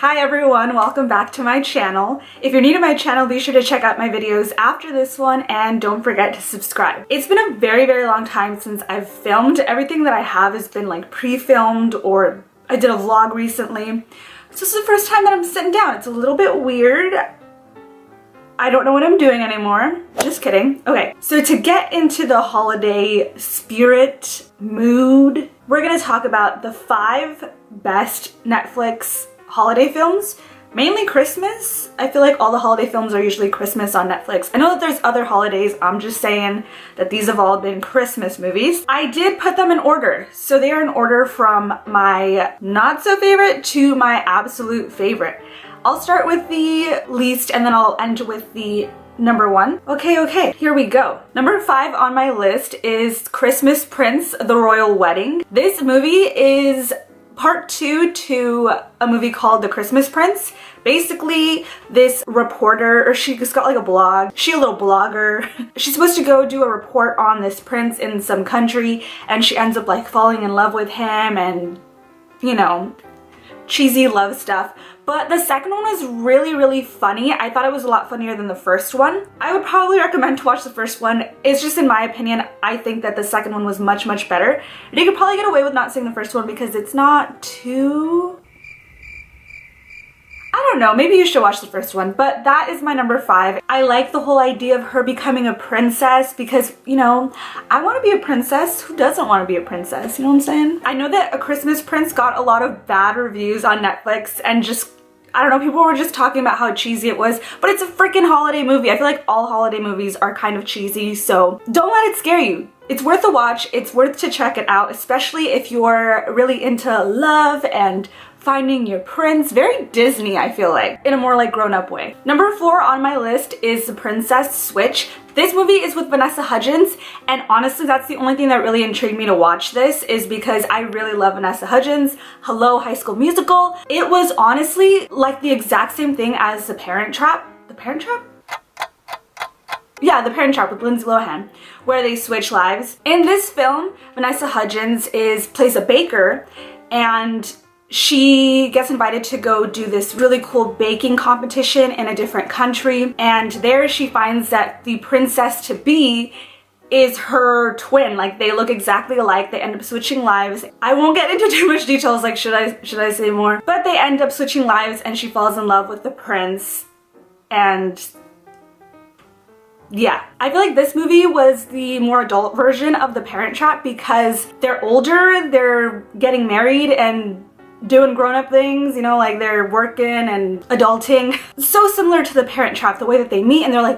Hi everyone, welcome back to my channel. If you're new to my channel, be sure to check out my videos after this one and don't forget to subscribe. It's been a very long time since I've filmed. Everything that I have has been like pre-filmed, or I did a vlog recently. So this is the first time that I'm sitting down. It's a little bit weird. I don't know what I'm doing anymore. Just kidding. Okay, so to get into the holiday spirit mood, we're gonna talk about the 5 best Netflix holiday films, mainly Christmas. I feel like all the holiday films are usually Christmas on Netflix. I know that there's other holidays, I'm just saying that these have all been Christmas movies. I did put them in order, so they are in order from my not so favorite to my absolute favorite. I'll start with the least and then I'll end with the number 1. Okay, here we go. Number 5 on my list is Christmas Prince, The Royal Wedding. This movie is part 2 to a movie called The Christmas Prince. Basically, this reporter, or she's got like a blog, she's a little blogger. She's supposed to go do a report on this prince in some country, and she ends up like falling in love with him and, you know, cheesy love stuff. But the second one was really funny. I thought it was a lot funnier than the first one. I would probably recommend to watch the first one. It's just in my opinion, I think that the second one was much better. And you could probably get away with not seeing the first one because it's not too... I don't know, maybe you should watch the first one, but that is my number 5. I like the whole idea of her becoming a princess because, you know, I want to be a princess. Who doesn't want to be a princess? You know what I'm saying? I know that A Christmas Prince got a lot of bad reviews on Netflix and just, I don't know, people were just talking about how cheesy it was, but it's a freaking holiday movie. I feel like all holiday movies are kind of cheesy, so don't let it scare you. It's worth a watch. It's worth to check it out, especially if you're really into love and finding your prince. Very Disney, I feel like, in a more like grown-up way. Number 4 on my list is The Princess Switch. This movie is with Vanessa Hudgins, and honestly that's the only thing that really intrigued me to watch this, is because I really love Vanessa Hudgins. Hello, High School Musical. It was honestly like the exact same thing as The Parent Trap. The Parent Trap? Yeah, The Parent Trap with Lindsay Lohan, where they switch lives. In this film, Vanessa Hudgins plays a baker, and she gets invited to go do this really cool baking competition in a different country, and there she finds that the princess-to-be is her twin. Like, they look exactly alike. They end up switching lives. I won't get into too much details, like should I say more? But they end up switching lives and she falls in love with the prince, and yeah. I feel like this movie was the more adult version of The Parent Trap because they're older, they're getting married and doing grown-up things, you know, like they're working and adulting. So similar to The Parent Trap, the way that they meet and they're like,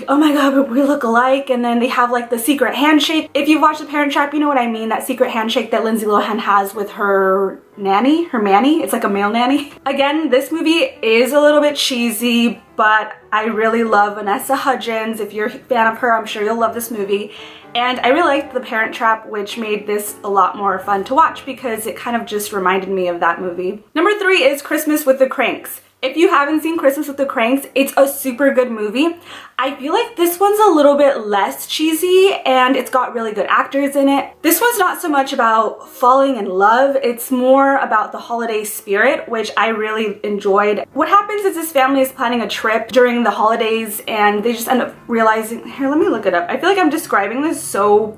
oh my god, we look alike, and then they have like the secret handshake. If you've watched The Parent Trap, you know what I mean, that secret handshake that Lindsay Lohan has with her nanny, her manny. It's like a male nanny. Again, this movie is a little bit cheesy, but I really love Vanessa Hudgins. If you're a fan of her, I'm sure you'll love this movie. And I really liked The Parent Trap, which made this a lot more fun to watch because it kind of just reminded me of that movie. Number 3 is Christmas with the Kranks. If you haven't seen Christmas with the Kranks, it's a super good movie. I feel like this one's a little bit less cheesy and it's got really good actors in it. This one's not so much about falling in love, it's more about the holiday spirit, which I really enjoyed. What happens is this family is planning a trip during the holidays and they just end up realizing, here, let me look it up. I feel like I'm describing this so,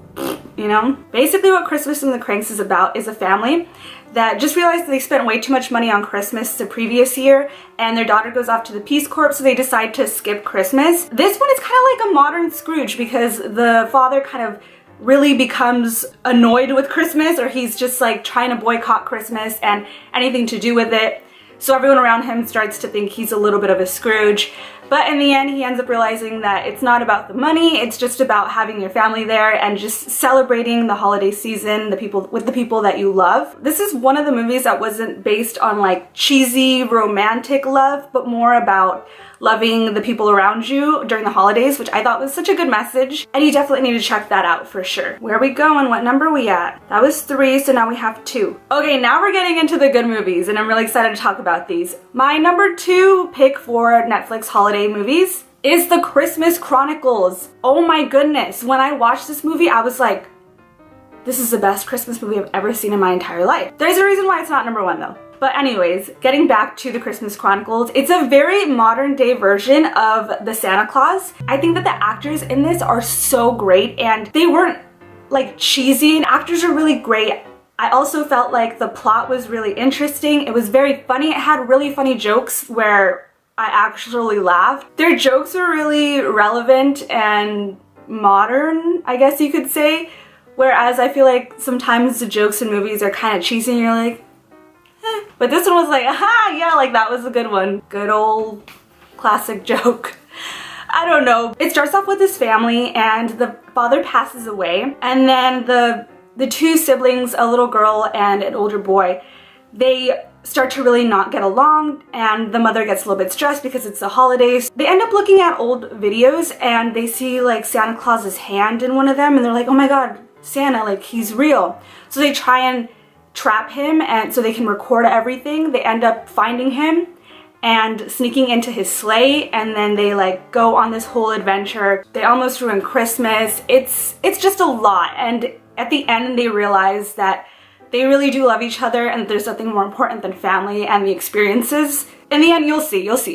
you know. Basically what Christmas and the Kranks is about is a family that just realized that they spent way too much money on Christmas the previous year, and their daughter goes off to the Peace Corps, so they decide to skip Christmas. This one is kind of like a modern Scrooge because the father kind of really becomes annoyed with Christmas, or he's just like trying to boycott Christmas and anything to do with it. So everyone around him starts to think he's a little bit of a Scrooge. But in the end, he ends up realizing that it's not about the money, it's just about having your family there and just celebrating the holiday season with the people that you love. This is one of the movies that wasn't based on like cheesy romantic love, but more about loving the people around you during the holidays, which I thought was such a good message, and you definitely need to check that out for sure. Where are we going? What number are we at? That was 3, so now we have 2. Okay, now we're getting into the good movies, and I'm really excited to talk about these. My number 2 pick for Netflix holiday movies is The Christmas Chronicles. Oh my goodness, when I watched this movie, I was like, this is the best Christmas movie I've ever seen in my entire life. There's a reason why it's not number 1 though. But anyways, getting back to the Christmas Chronicles, it's a very modern day version of the Santa Claus. I think that the actors in this are so great, and they weren't like cheesy, and actors are really great. I also felt like the plot was really interesting. It was very funny. It had really funny jokes where I actually laughed. Their jokes were really relevant and modern, I guess you could say. Whereas I feel like sometimes the jokes in movies are kind of cheesy and you're like, eh. But this one was like, aha, yeah, like that was a good one. Good old classic joke. I don't know. It starts off with this family and the father passes away, and then the two siblings, a little girl and an older boy, they start to really not get along, and the mother gets a little bit stressed because it's the holidays. They end up looking at old videos and they see like Santa Claus's hand in one of them, and they're like, oh my god, Santa, like he's real. So they try and trap him, and so they can record everything. They end up finding him and sneaking into his sleigh, and then they like go on this whole adventure. They almost ruin Christmas. It's just a lot, and at the end they realize that they really do love each other and there's nothing more important than family and the experiences. In the end, you'll see. It's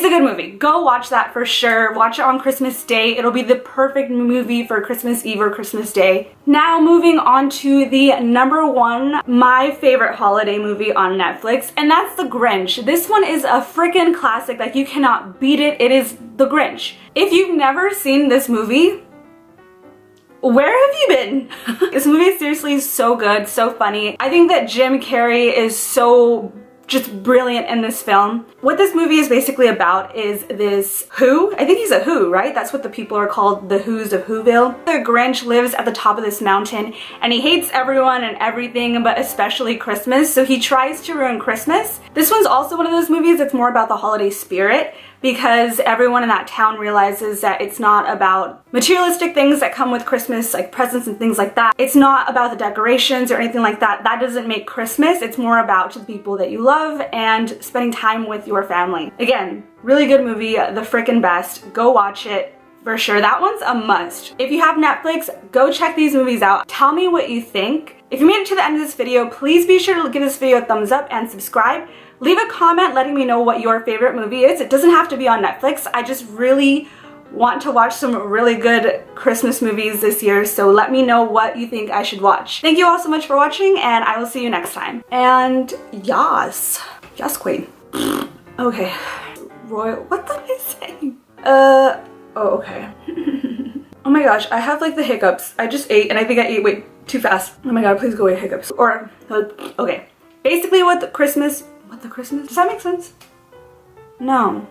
a good movie. Go watch that for sure. Watch it on Christmas Day. It'll be the perfect movie for Christmas Eve or Christmas Day. Now moving on to the number one, my favorite holiday movie on Netflix, and that's The Grinch. This one is a freaking classic. Like, you cannot beat it. It is The Grinch. If you've never seen this movie, where have you been? This movie is seriously so good, so funny. I think that Jim Carrey is so just brilliant in this film. What this movie is basically about is this Who, I think he's a Who, right? That's what the people are called, the Who's of Whoville. The Grinch lives at the top of this mountain and he hates everyone and everything, but especially Christmas, so he tries to ruin Christmas. This one's also one of those movies that's more about the holiday spirit, because everyone in that town realizes that it's not about materialistic things that come with Christmas, like presents and things like that. It's not about the decorations or anything like that. That doesn't make Christmas. It's more about the people that you love and spending time with your family. Again, really good movie, the frickin' best. Go watch it for sure. That one's a must. If you have Netflix, go check these movies out. Tell me what you think. If you made it to the end of this video, please be sure to give this video a thumbs up and subscribe. Leave a comment letting me know what your favorite movie is. It doesn't have to be on Netflix. I just really want to watch some really good Christmas movies this year, so let me know what you think I should watch. Thank you all so much for watching, and I will see you next time. And yes queen. Okay, Royal, what did I say? Oh, okay. Oh my gosh, I have like the hiccups. I just ate, and I think I ate way too fast. Oh my god, please go away, hiccups. Or, okay. Basically does that make sense? No.